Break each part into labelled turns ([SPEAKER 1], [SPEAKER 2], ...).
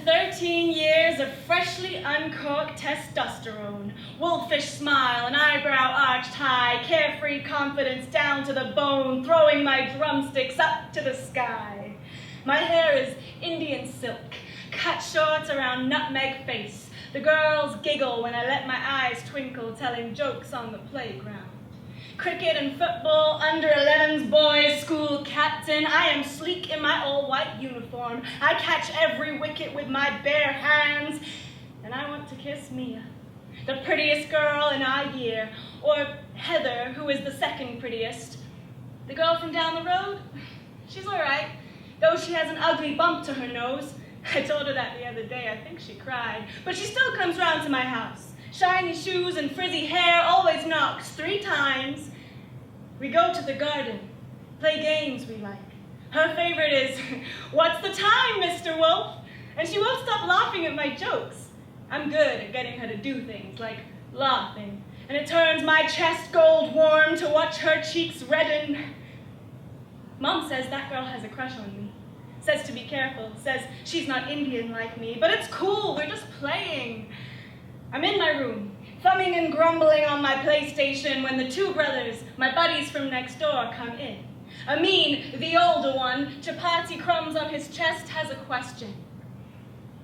[SPEAKER 1] 13 years of freshly uncorked testosterone, wolfish smile, an eyebrow arched high, carefree confidence down to the bone, throwing my drumsticks up to the sky. My hair is Indian silk, cut short around nutmeg face. The girls giggle when I let my eyes twinkle, telling jokes on the playground. Cricket and football, under-11s boys, school captain. I am sleek in my all-white uniform. I catch every wicket with my bare hands. And I want to kiss Mia, the prettiest girl in our year. Or Heather, who is the second prettiest. The girl from down the road? She's all right, though she has an ugly bump to her nose. I told her that the other day. I think she cried. But she still comes round to my house. Shiny shoes and frizzy hair, always knocks 3 times. We go to the garden, play games we like. Her favorite is, "What's the time, Mr. Wolf?" And she won't stop laughing at my jokes. I'm good at getting her to do things like laughing, and it turns my chest gold warm to watch her cheeks redden. Mom says that girl has a crush on me. Says to be careful, says she's not Indian like me, but it's cool, we're just playing. I'm in my room, thumbing and grumbling on my PlayStation when the 2 brothers, my buddies from next door, come in. Amin, the older one, chapati crumbs on his chest, has a question.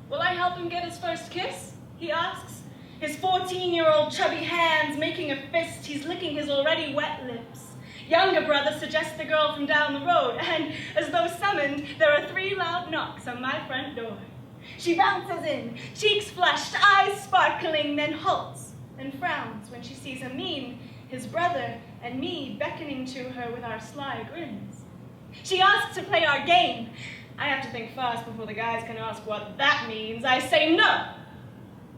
[SPEAKER 1] "Will I help him get his first kiss?" he asks. His 14-year-old chubby hands making a fist, he's licking his already wet lips. Younger brother suggests the girl from down the road, and as though summoned, there are 3 loud knocks on my front door. She bounces in, cheeks flushed, eyes sparkling, then halts and frowns when she sees Amin, his brother, and me beckoning to her with our sly grins. She asks to play our game. I have to think fast before the guys can ask what that means. I say no.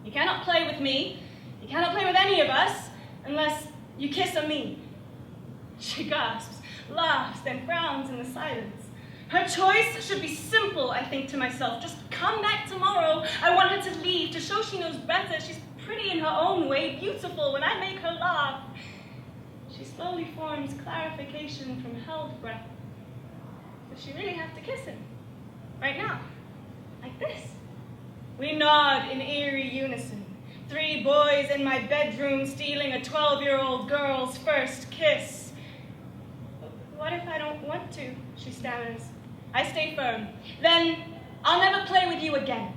[SPEAKER 1] You cannot play with me. You cannot play with any of us unless you kiss Amin. She gasps, laughs, then frowns in the silence. Her choice should be simple, I think to myself. Just come back tomorrow. I want her to leave, to show she knows better. She's pretty in her own way, beautiful when I make her laugh. She slowly forms clarification from held breath. Does she really have to kiss him? Right now? Like this? We nod in eerie unison. 3 boys in my bedroom stealing a 12-year-old girl's first kiss. What if I don't want to? She stammers. I stay firm. Then I'll never play with you again.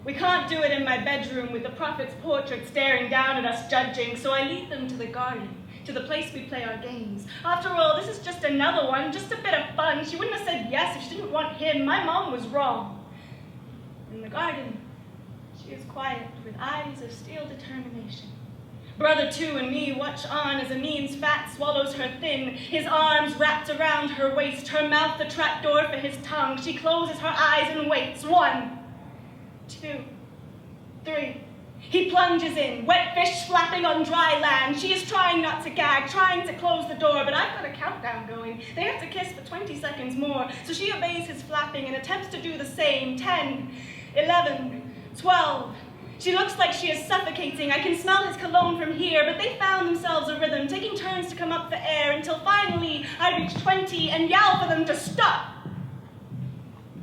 [SPEAKER 1] We can't do it in my bedroom with the prophet's portrait staring down at us judging, so I lead them to the garden, to the place we play our games. After all, this is just another one, just a bit of fun. She wouldn't have said yes if she didn't want him. My mom was wrong. In the garden, she is quiet with eyes of steel determination. Brother 2 and me watch on as Amin's fat swallows her thin, his arms wrapped around her waist, her mouth the trapdoor for his tongue. She closes her eyes and waits. 1, 2, 3. He plunges in, wet fish flapping on dry land. She is trying not to gag, trying to close the door, but I've got a countdown going. They have to kiss for 20 seconds more, so she obeys his flapping and attempts to do the same. 10, 11, 12. She looks like she is suffocating. I can smell his cologne from here, but they found themselves a rhythm, taking turns to come up for air until finally I reach 20 and yell for them to stop.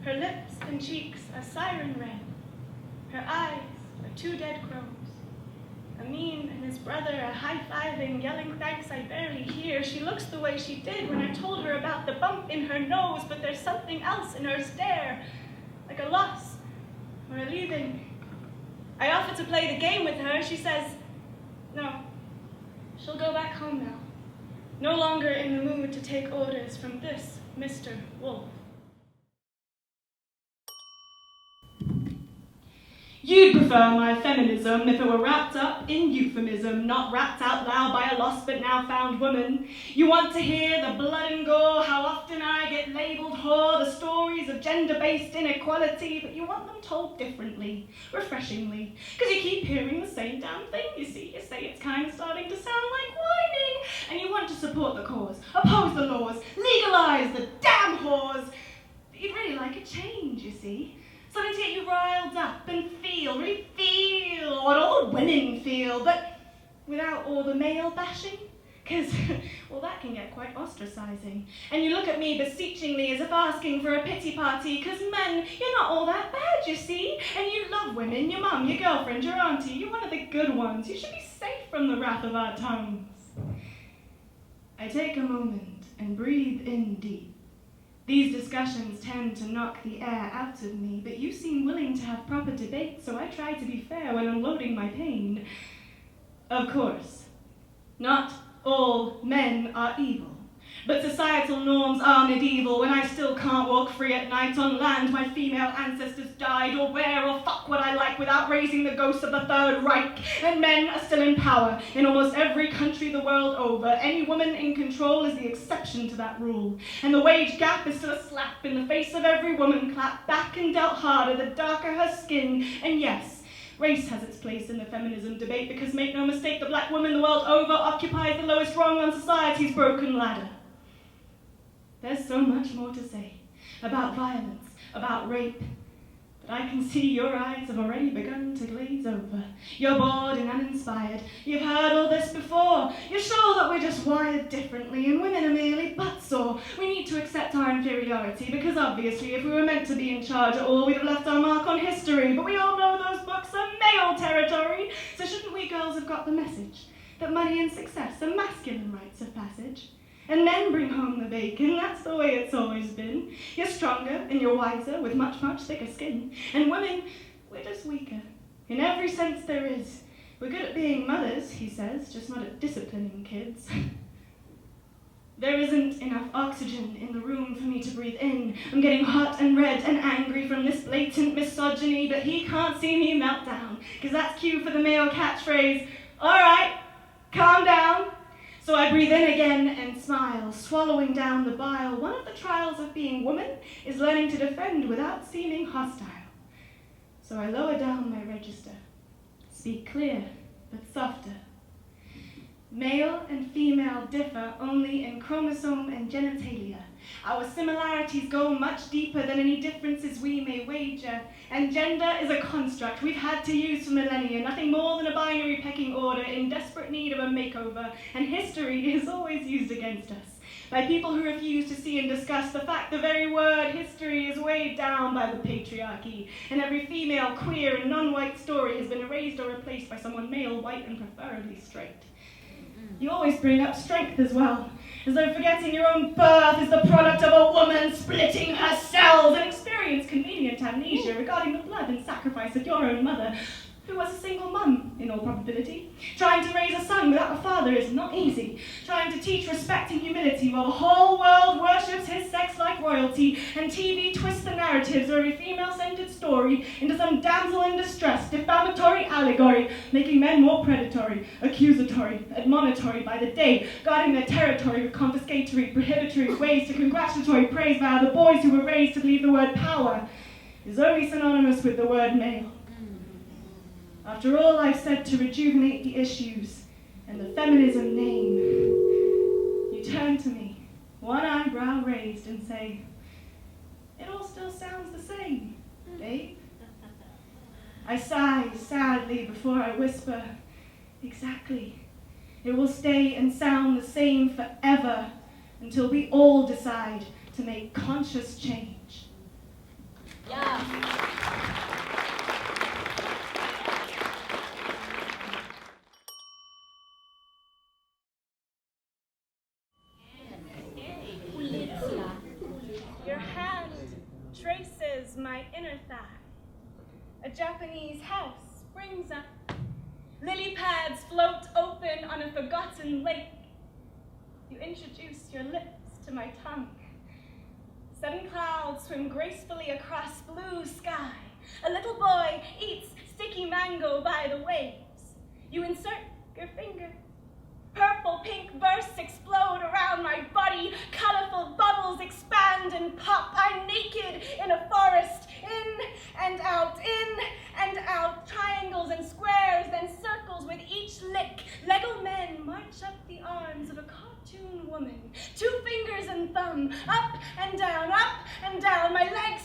[SPEAKER 1] Her lips and cheeks are siren red. Her eyes are 2 dead crows. Amin and his brother are high-fiving, yelling thanks I barely hear. She looks the way she did when I told her about the bump in her nose, but there's something else in her stare, like a loss or a leaving. I offer to play the game with her. She says, no, she'll go back home now. No longer in the mood to take orders from this Mr. Wolf. You'd prefer my feminism if it were wrapped up in euphemism, not rapped out loud by a lost but now found woman. You want to hear the blood and gore, how often I get labeled whore, the stories of gender-based inequality, but you want them told differently, refreshingly, because you keep hearing the same damn thing, you see. You say it's kind of starting to sound like whining, and you want to support the cause, oppose the laws, legalize the damn whores. But you'd really like a change, you see. Something to get you riled up and really feel what all the women feel, but without all the male bashing. Because, well, that can get quite ostracizing. And you look at me beseechingly as if asking for a pity party, because men, you're not all that bad, you see. And you love women, your mum, your girlfriend, your auntie. You're one of the good ones. You should be safe from the wrath of our tongues. I take a moment and breathe in deep. These discussions tend to knock the air out of me, but you seem willing to have proper debate, so I try to be fair when unloading my pain. Of course, not all men are evil, but societal norms are medieval. When I still can't walk free at night on land my female ancestors died, or wear or fuck what I like without raising the ghost of the Third Reich, and men are still in power in almost every country the world over. Any woman in control is the exception to that rule, and the wage gap is still a slap in the face of every woman clapped back and dealt harder the darker her skin. And yes, race has its place in the feminism debate, because make no mistake, the black woman the world over occupies the lowest rung on society's broken ladder. There's so much more to say about violence, about rape, but I can see your eyes have already begun to glaze over. You're bored and uninspired. You've heard all this before. You're sure that we're just wired differently and women are merely butt-sore. We need to accept our inferiority because obviously if we were meant to be in charge at all, we'd have left our mark on history. But we all know those books are male territory. So shouldn't we girls have got the message that money and success are masculine rites of passage? And men bring home the bacon, that's the way it's always been. You're stronger and you're wiser with much, much thicker skin. And women, we're just weaker. In every sense there is. We're good at being mothers, he says, just not at disciplining kids. There isn't enough oxygen in the room for me to breathe in. I'm getting hot and red and angry from this blatant misogyny, but he can't see me melt down, because that's cue for the male catchphrase, all right, calm down. So I breathe in again and smile, swallowing down the bile. One of the trials of being woman is learning to defend without seeming hostile. So I lower down my register, speak clear but softer. Male and female differ only in chromosome and genitalia. Our similarities go much deeper than any differences we may wager, and gender is a construct we've had to use for millennia, nothing more than a binary pecking order in desperate need of a makeover, and history is always used against us by people who refuse to see and discuss the fact the very word history is weighed down by the patriarchy, and every female, queer, and non-white story has been erased or replaced by someone male, white, and preferably straight. You always bring up strength as well, as though forgetting your own birth is the product of a woman splitting her cells, and experience convenient amnesia regarding the blood and sacrifice of your own mother, who was a single mum, in all probability. Trying to raise a son without a father is not easy. Trying to teach respect and humility while the whole world worships his sex like royalty, and TV twists the narratives of every female-centered story into some damsel in distress, defamatory allegory, making men more predatory, accusatory, admonitory by the day, guarding their territory with confiscatory, prohibitory ways to congratulatory praise by other boys who were raised to believe the word power is only synonymous with the word male. After all I've said to rejuvenate the issues and the feminism name, you turn to me, one eyebrow raised, and say, it all still sounds the same, babe. I sigh sadly before I whisper, exactly. It will stay and sound the same forever until we all decide to make conscious change.
[SPEAKER 2] Yeah.
[SPEAKER 1] Your hand traces my inner thigh. A Japanese house springs up. Lily pads float open on a forgotten lake. You introduce your lips to my tongue. 7 clouds swim gracefully across blue sky. A little boy eats sticky mango by the waves. You insert your finger. Purple, pink bursts explode around my body. Colorful bubbles expand and pop. I'm naked in a forest. In and out. Triangles and squares, then circles with each lick. Lego men march up the arms of a cartoon woman. 2 fingers and thumb. Up and down. My legs